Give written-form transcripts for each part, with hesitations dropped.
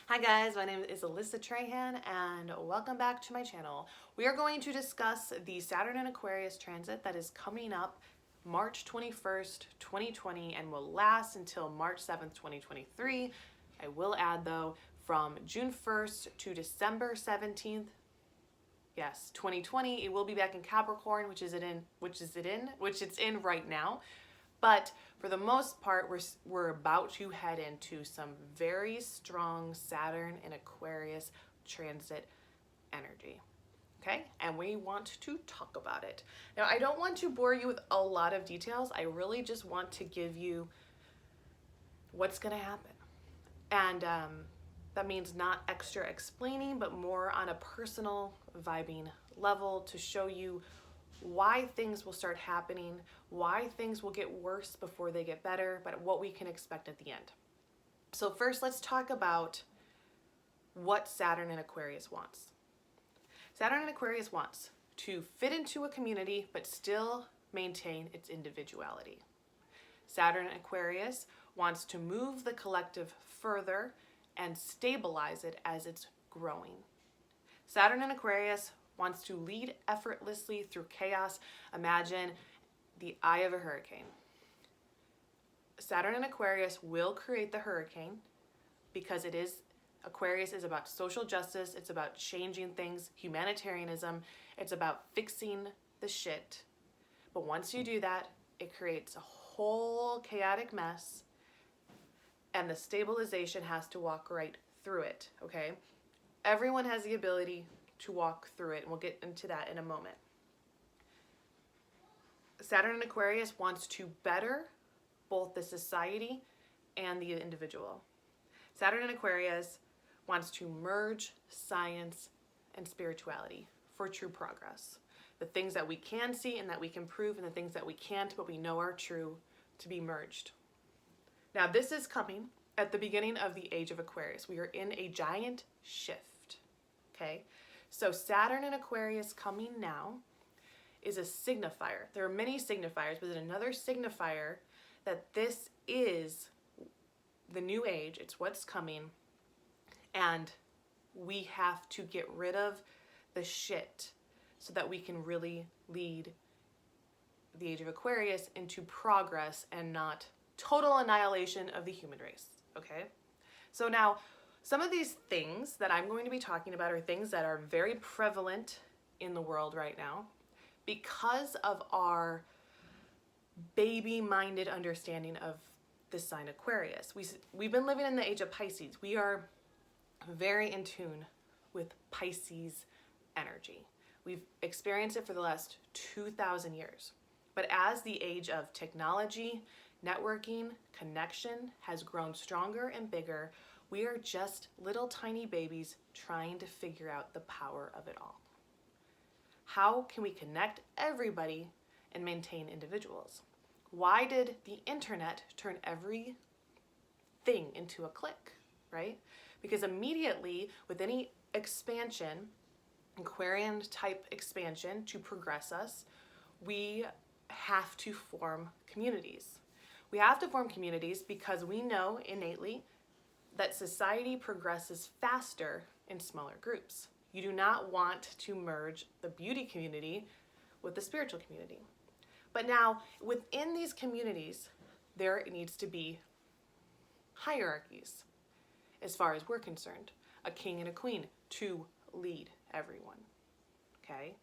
Hi guys, my name is Alyssa Trahan and welcome back to my channel. We are going to discuss the Saturn and Aquarius transit that is coming up March 21st, 2020 and will last until March 7th, 2023. I will add though, from June 1st to December 17th, yes, 2020, it will be back in Capricorn, which it's in right now. But for the most part, we're about to head into some very strong Saturn and Aquarius transit energy. Okay, and we want to talk about it. Now, I don't want to bore you with a lot of details. I really just want to give you what's going to happen. And that means not extra explaining, but more on a personal vibing level to show you why things will start happening, why things will get worse before they get better, but what we can expect at the end. So first, let's talk about what Saturn and Aquarius wants. Saturn and Aquarius wants to fit into a community, but still maintain its individuality. Saturn and Aquarius wants to move the collective further and stabilize it as it's growing. Saturn and Aquarius wants to lead effortlessly through chaos. Imagine the eye of a hurricane. Saturn and Aquarius will create the hurricane because Aquarius is about social justice, it's about changing things, humanitarianism, it's about fixing the shit. But once you do that, it creates a whole chaotic mess and the stabilization has to walk right through it, okay? Everyone has the ability to walk through it, and we'll get into that in a moment. Saturn and Aquarius wants to better both the society and the individual. Saturn and Aquarius wants to merge science and spirituality for true progress. The things that we can see and that we can prove, and the things that we can't but we know are true, to be merged. Now, this is coming at the beginning of the age of Aquarius. We are in a giant shift, okay? So Saturn and Aquarius coming now is a signifier. There are many signifiers, but another signifier that this is the new age. It's what's coming, and we have to get rid of the shit so that we can really lead the age of Aquarius into progress and not total annihilation of the human race, okay? So now, some of these things that I'm going to be talking about are things that are very prevalent in the world right now because of our baby-minded understanding of the sign Aquarius. We've been living in the age of Pisces. We are very in tune with Pisces energy. We've experienced it for the last 2,000 years. But as the age of technology, networking, connection has grown stronger and bigger, we are just little tiny babies trying to figure out the power of it all. How can we connect everybody and maintain individuals? Why did the internet turn everything into a click, right? Because immediately with any expansion, Aquarian type expansion to progress us, we have to form communities. We have to form communities because we know innately that society progresses faster in smaller groups. You do not want to merge the beauty community with the spiritual community. But now, within these communities, there needs to be hierarchies as far as we're concerned. A king and a queen to lead everyone, okay?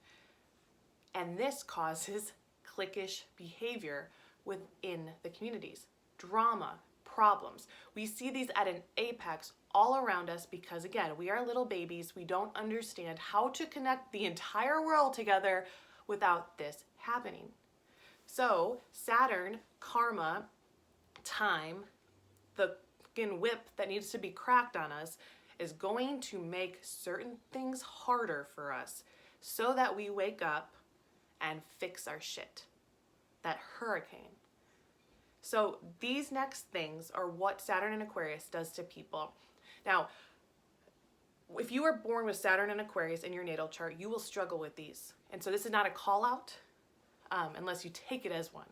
And this causes cliquish behavior within the communities. Drama, problems. We see these at an apex all around us because, again, we are little babies. We don't understand how to connect the entire world together without this happening. So Saturn, karma, time, the fucking whip that needs to be cracked on us is going to make certain things harder for us so that we wake up and fix our shit. That hurricane. So these next things are what Saturn and Aquarius does to people. Now, if you are born with Saturn and Aquarius in your natal chart, you will struggle with these. And so this is not a call out unless you take it as one.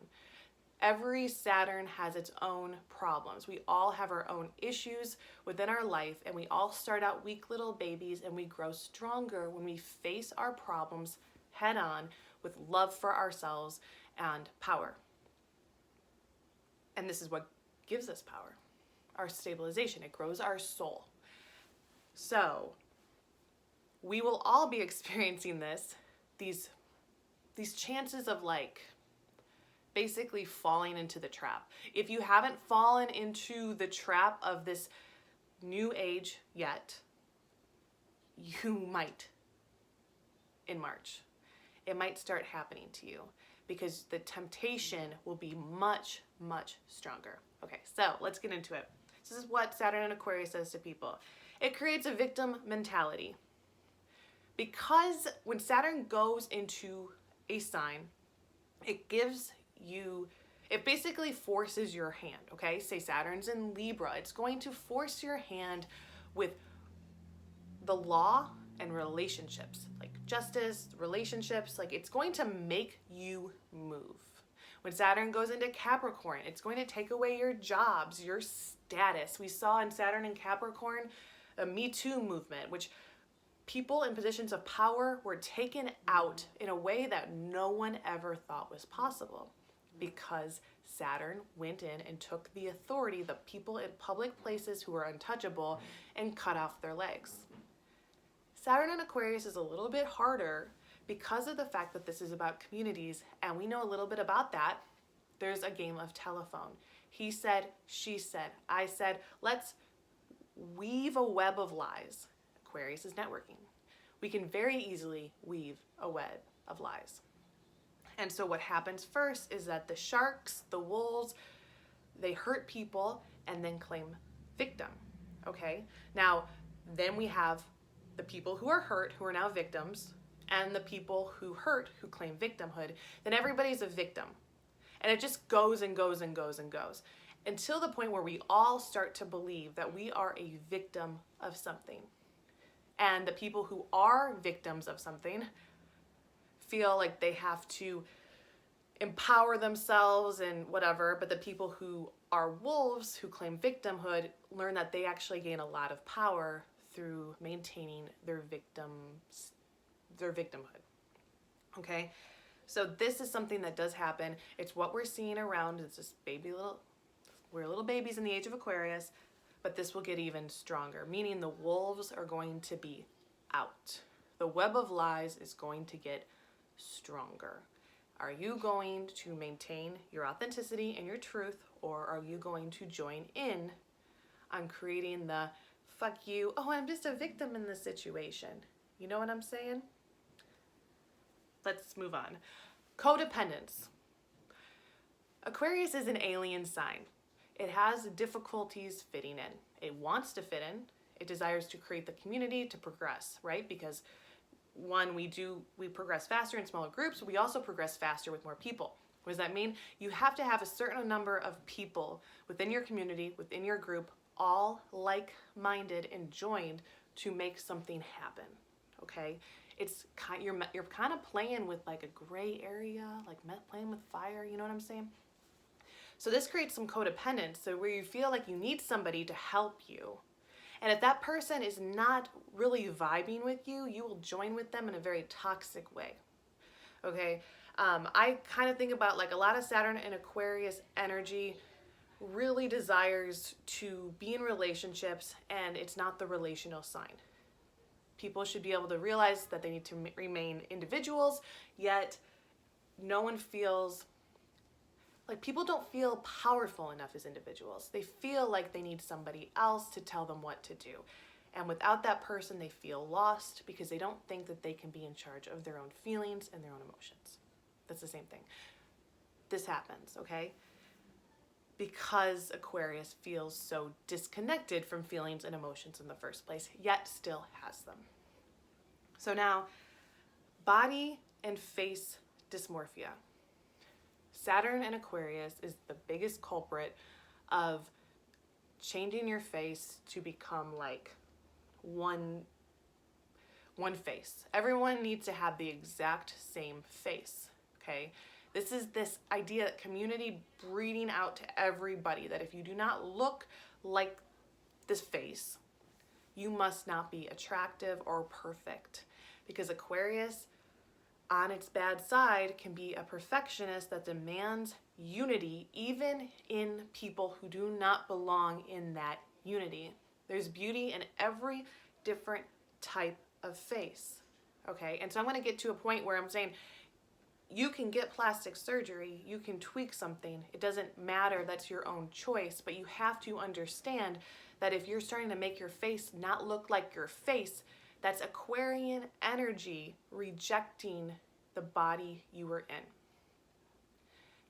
Every Saturn has its own problems. We all have our own issues within our life, and we all start out weak little babies, and we grow stronger when we face our problems head on with love for ourselves and power. And this is what gives us power, our stabilization. It grows our soul. So we will all be experiencing these chances of like basically falling into the trap. If you haven't fallen into the trap of this new age yet, you might in March. It might start happening to you because the temptation will be much, much stronger. Okay, so let's get into it. This is what Saturn and Aquarius says to people. It creates a victim mentality. Because when Saturn goes into a sign, it basically forces your hand, okay? Say Saturn's in Libra. It's going to force your hand with the law and relationships, like justice, relationships, like it's going to make you move. When Saturn goes into Capricorn, it's going to take away your jobs, your status. We saw in Saturn and Capricorn a Me Too movement, which people in positions of power were taken out in a way that no one ever thought was possible because Saturn went in and took the authority, the people in public places who were untouchable, and cut off their legs. Saturn and Aquarius is a little bit harder because of the fact that this is about communities, and we know a little bit about that. There's a game of telephone. He said, she said, I said, let's weave a web of lies. Aquarius is networking. We can very easily weave a web of lies. And so what happens first is that the sharks, the wolves, they hurt people and then claim victim, okay? Now, then we have the people who are hurt, who are now victims, and the people who hurt, who claim victimhood. Then everybody's a victim. And it just goes and goes and goes and goes until the point where we all start to believe that we are a victim of something. And the people who are victims of something feel like they have to empower themselves and whatever, but the people who are wolves, who claim victimhood, learn that they actually gain a lot of power through maintaining their victimhood. Okay? So this is something that does happen. It's what we're seeing around. It's just we're little babies in the age of Aquarius, but this will get even stronger, meaning the wolves are going to be out. The web of lies is going to get stronger. Are you going to maintain your authenticity and your truth, or are you going to join in on creating the fuck you, oh, I'm just a victim in this situation? You know what I'm saying? Let's move on. Codependence. Aquarius is an alien sign. It has difficulties fitting in. It wants to fit in. It desires to create the community to progress, right? Because one, we progress faster in smaller groups. We also progress faster with more people. What does that mean? You have to have a certain number of people within your community, within your group, all like-minded and joined to make something happen, okay? It's you're kind of playing with like a gray area, like playing with fire, you know what I'm saying? So this creates some codependence, so where you feel like you need somebody to help you. And if that person is not really vibing with you, you will join with them in a very toxic way, okay? I kind of think about like a lot of Saturn and Aquarius energy really desires to be in relationships, and it's not the relational sign. People should be able to realize that they need to remain individuals, yet no one feels like, people don't feel powerful enough as individuals. They feel like they need somebody else to tell them what to do. And without that person, they feel lost because they don't think that they can be in charge of their own feelings and their own emotions. That's the same thing. This happens, okay? Because Aquarius feels so disconnected from feelings and emotions in the first place, yet still has them. So now, body and face dysmorphia. Saturn and Aquarius is the biggest culprit of changing your face to become like one face. Everyone needs to have the exact same face, okay? This is this idea that community breeding out to everybody, that if you do not look like this face, you must not be attractive or perfect. Because Aquarius, on its bad side, can be a perfectionist that demands unity even in people who do not belong in that unity. There's beauty in every different type of face. Okay, and so I'm going to get to a point where I'm saying you can get plastic surgery, you can tweak something. It doesn't matter, that's your own choice, but you have to understand that if you're starting to make your face not look like your face, that's Aquarian energy rejecting the body you were in,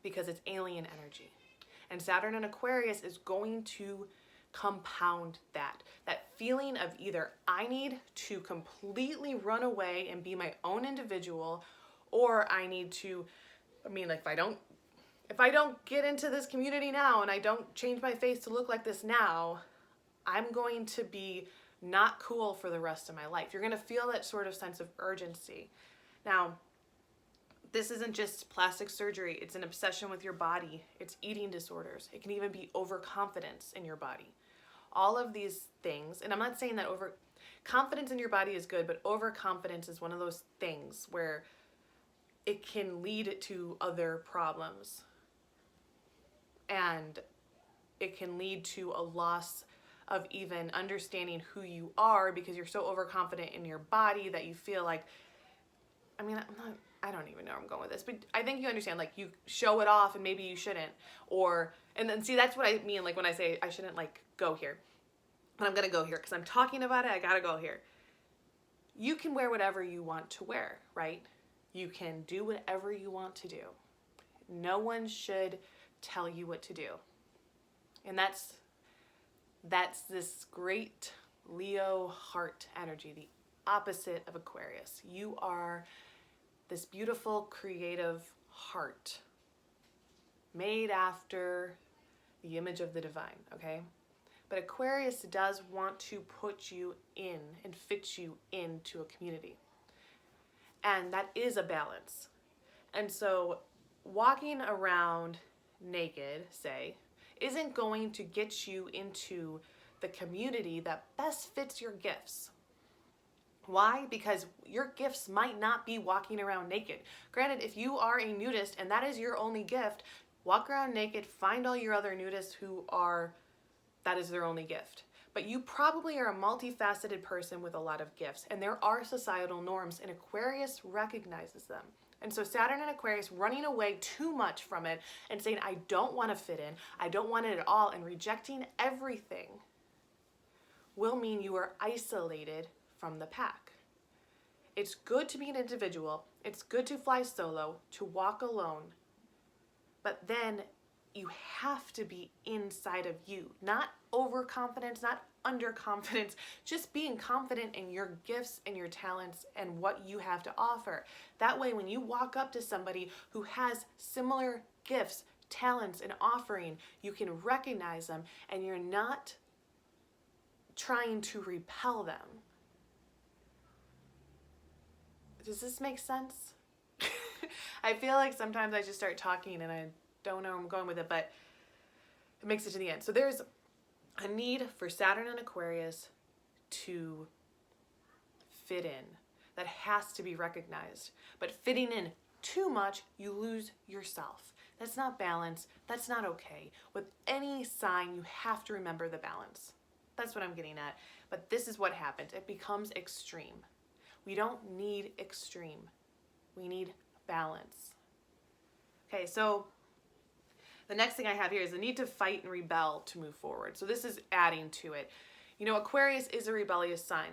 because it's alien energy. And Saturn in Aquarius is going to compound that feeling of either I need to completely run away and be my own individual, or I need to, like if I don't get into this community now and I don't change my face to look like this now, I'm going to be not cool for the rest of my life. You're going to feel that sort of sense of urgency. Now, this isn't just plastic surgery. It's an obsession with your body. It's eating disorders. It can even be overconfidence in your body. All of these things, and I'm not saying that overconfidence in your body is good, but overconfidence is one of those things where it can lead to other problems. And it can lead to a loss of even understanding who you are, because you're so overconfident in your body that you feel like, I don't even know where I'm going with this, but I think you understand, like you show it off and maybe you shouldn't, and then see, that's what I mean, like when I say I shouldn't go here, but I'm going to go here because I'm talking about it, I got to go here. You can wear whatever you want to wear, right? You can do whatever you want to do. No one should tell you what to do. And that's this great Leo heart energy, the opposite of Aquarius. You are this beautiful, creative heart made after the image of the divine, okay? But Aquarius does want to put you in and fit you into a community. And that is a balance. And so walking around naked, say, isn't going to get you into the community that best fits your gifts. Why? Because your gifts might not be walking around naked. Granted, if you are a nudist and that is your only gift, walk around naked, find all your other nudists that is their only gift. But you probably are a multifaceted person with a lot of gifts, and there are societal norms, and Aquarius recognizes them. And so Saturn and Aquarius running away too much from it and saying, I don't want to fit in, I don't want it at all, and rejecting everything will mean you are isolated from the pack. It's good to be an individual, it's good to fly solo, to walk alone, but then you have to be inside of you, not overconfidence, not underconfidence, just being confident in your gifts and your talents and what you have to offer. That way, when you walk up to somebody who has similar gifts, talents, and offering, you can recognize them and you're not trying to repel them. Does this make sense? I feel like sometimes I just start talking and I don't know where I'm going with it, but it makes it to the end. So there's a need for Saturn and Aquarius to fit in. That has to be recognized. But fitting in too much, you lose yourself. That's not balance. That's not okay. With any sign, you have to remember the balance. That's what I'm getting at. But this is what happens. It becomes extreme. We don't need extreme. We need balance. Okay, so the next thing I have here is the need to fight and rebel to move forward. So this is adding to it. Aquarius is a rebellious sign,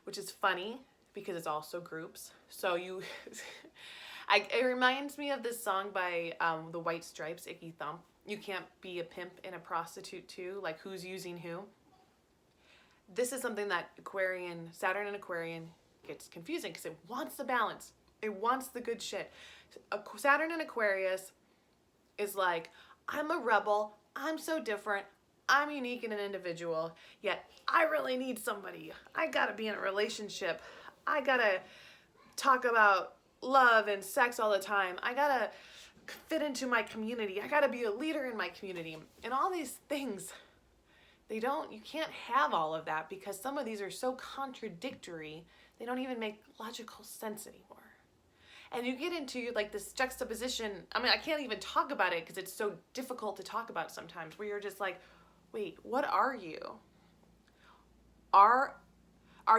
which is funny because it's also groups. So it reminds me of this song by the White Stripes, Icky Thump. You can't be a pimp and a prostitute too, like who's using who. This is something that Saturn and Aquarian gets confusing because it wants the balance. It wants the good shit. Saturn and Aquarius is like, I'm a rebel, I'm so different, I'm unique and an individual, yet I really need somebody. I gotta be in a relationship. I gotta talk about love and sex all the time. I gotta fit into my community. I got to be a leader in my community. And all these things, you can't have all of that because some of these are so contradictory, they don't even make logical sense anymore. And you get into like this juxtaposition. I mean, I can't even talk about it because it's so difficult to talk about sometimes, where you're just like, wait, what are you? Are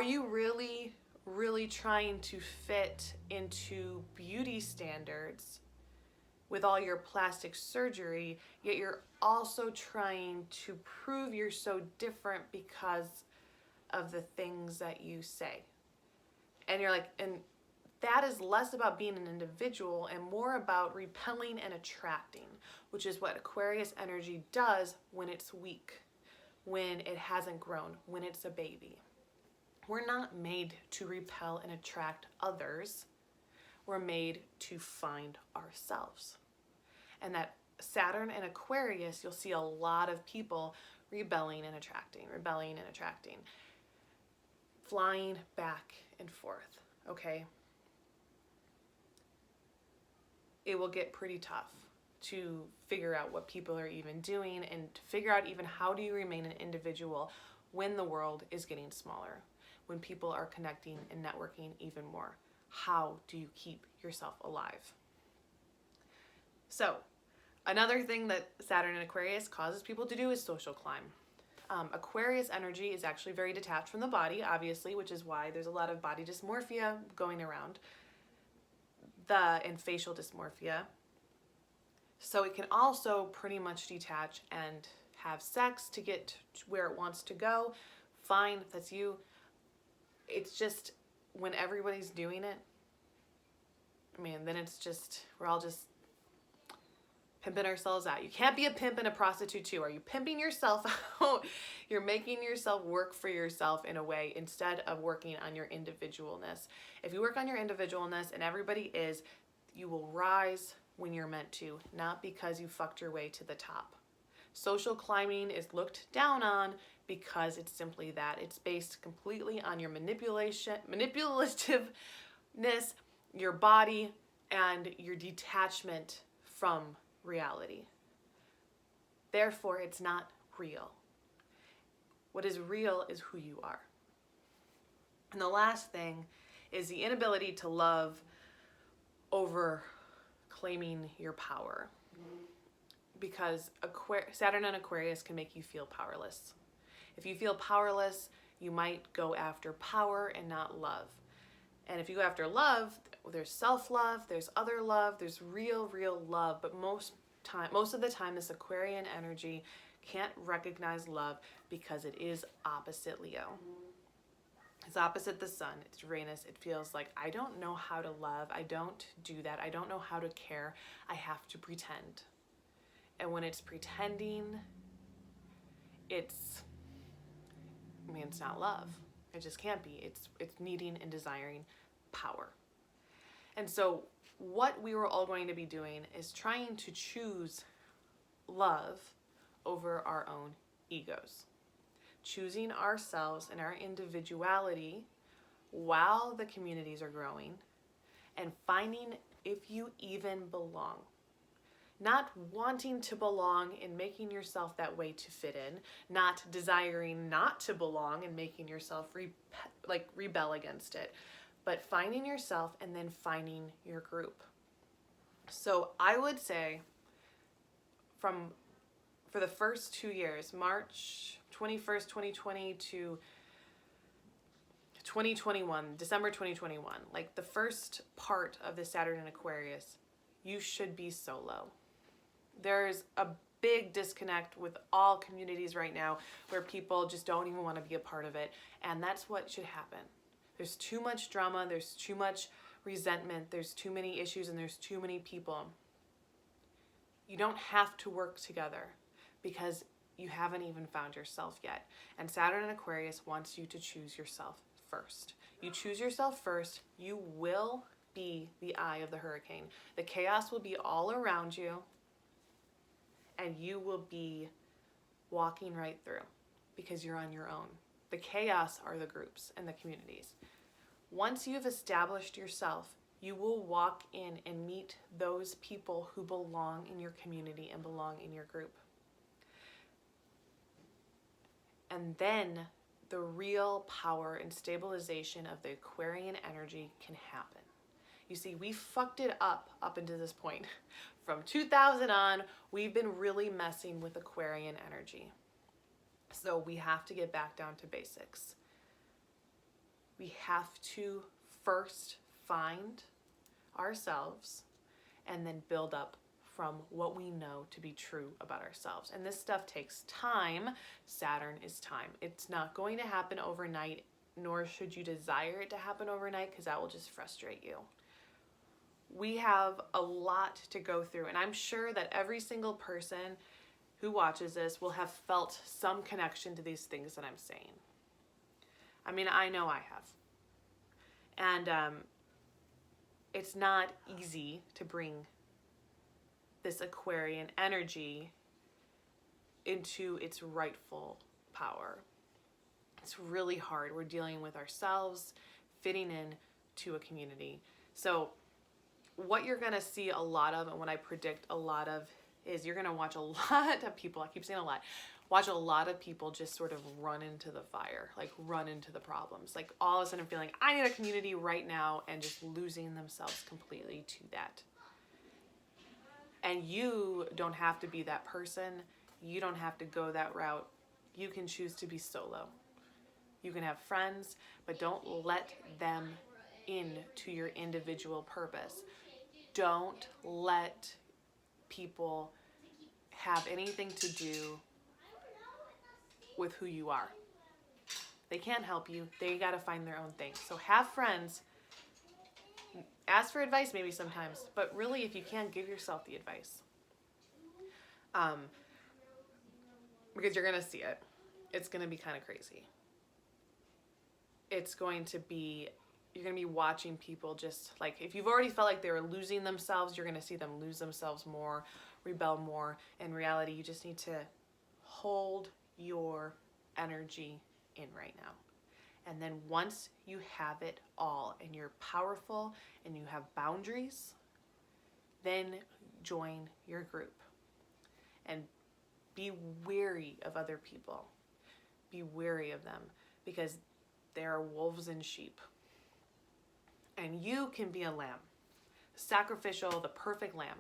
you really, really trying to fit into beauty standards with all your plastic surgery, yet you're also trying to prove you're so different because of the things that you say? And you're like, and that is less about being an individual and more about repelling and attracting, which is what Aquarius energy does when it's weak, when it hasn't grown, when it's a baby. We're not made to repel and attract others. We're made to find ourselves. And that Saturn and Aquarius, you'll see a lot of people rebelling and attracting, flying back and forth, okay? It will get pretty tough to figure out what people are even doing and to figure out even how do you remain an individual when the world is getting smaller, when people are connecting and networking even more. How do you keep yourself alive? So, another thing that Saturn and Aquarius causes people to do is social climb. Aquarius energy is actually very detached from the body, obviously, which is why there's a lot of body dysmorphia going around, and facial dysmorphia. So it can also pretty much detach and have sex to get where it wants to go. Fine, if that's you. It's just when everybody's doing it, I mean, then it's just, we're all just pimping ourselves out. You can't be a pimp and a prostitute too. Are you pimping yourself out? You're making yourself work for yourself in a way instead of working on your individualness. If you work on your individualness, and everybody is, you will rise when you're meant to, not because you fucked your way to the top. Social climbing is looked down on because it's simply that. It's based completely on your manipulativeness, your body, and your detachment from reality. Therefore, it's not real. What is real is who you are. And the last thing is the inability to love over claiming your power. Because Saturn and Aquarius can make you feel powerless. If you feel powerless, you might go after power and not love. And if you go after love, there's self-love, there's other love, there's real love. But most of the time, this Aquarian energy can't recognize love because it is opposite Leo. It's opposite the sun. It's Uranus. It feels like, I don't know how to love. I don't do that. I don't know how to care. I have to pretend. And when it's pretending, it's not love. It just can't be. It's needing and desiring power. And so what we were all going to be doing is trying to choose love over our own egos. Choosing ourselves and our individuality while the communities are growing, and finding if you even belong. Not wanting to belong and making yourself that way to fit in, not desiring not to belong and making yourself rebel against it, but finding yourself and then finding your group. So I would say for the first 2 years, March 21st, 2020 to 2021, December 2021, like the first part of the Saturn and Aquarius, you should be solo. There's a big disconnect with all communities right now where people just don't even want to be a part of it. And that's what should happen. There's too much drama, there's too much resentment, there's too many issues, and there's too many people. You don't have to work together because you haven't even found yourself yet. And Saturn and Aquarius wants you to choose yourself first. You choose yourself first, you will be the eye of the hurricane. The chaos will be all around you, and you will be walking right through because you're on your own. The chaos are the groups and the communities. Once you've established yourself, You will walk in and meet those people who belong in your community and belong in your group. And then the real power and stabilization of the Aquarian energy can happen. You see, we fucked it up into this point. From 2000 on, we've been really messing with Aquarian energy. So we have to get back down to basics. We have to first find ourselves and then build up from what we know to be true about ourselves. And this stuff takes time. Saturn is time. It's not going to happen overnight, nor should you desire it to happen overnight, because that will just frustrate you. We have a lot to go through, and I'm sure that every single person who watches this will have felt some connection to these things that I'm saying. I mean, I know I have. And it's not easy to bring this Aquarian energy into its rightful power. It's really hard. We're dealing with ourselves, fitting in to a community. So what you're going to see a lot of, and what I predict a lot of, is you're going to watch a lot of people, I keep saying a lot, watch a lot of people just sort of run into the fire, like run into the problems, like all of a sudden feeling, I need a community right now, and just losing themselves completely to that. And you don't have to be that person. You don't have to go that route. You can choose to be solo. You can have friends, but don't let them into your individual purpose. Don't let people have anything to do with who you are. They can't help you. They got to find their own thing. So have friends. Ask for advice maybe sometimes, but really, if you can't, give yourself the advice. Because you're going to see it. It's going to be kind of crazy. It's going to be, you're going to be watching people just like, if you've already felt like they were losing themselves, you're going to see them lose themselves more, rebel more. In reality, you just need to hold your energy in right now. And then once you have it all and you're powerful and you have boundaries, then join your group. And be wary of other people. Be wary of them, because they are wolves in sheep. And you can be a lamb. Sacrificial, the perfect lamb.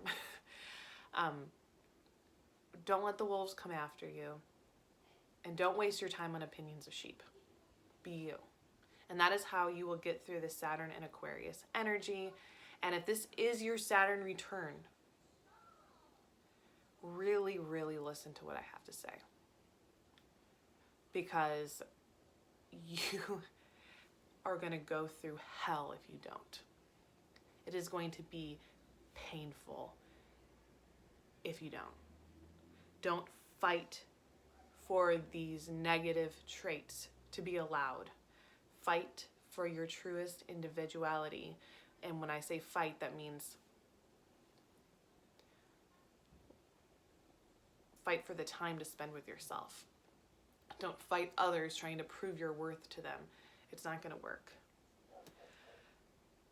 Don't let the wolves come after you. And don't waste your time on opinions of sheep. Be you. And that is how you will get through the Saturn and Aquarius energy. And if this is your Saturn return, really, really listen to what I have to say. Because you are going to go through hell if you don't. It is going to be painful if you don't. Don't fight for these negative traits to be allowed. Fight for your truest individuality. And when I say fight, that means fight for the time to spend with yourself. Don't fight others trying to prove your worth to them. It's not going to work.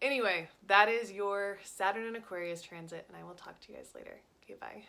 Anyway, that is your Saturn and Aquarius transit, and I will talk to you guys later. Okay, bye.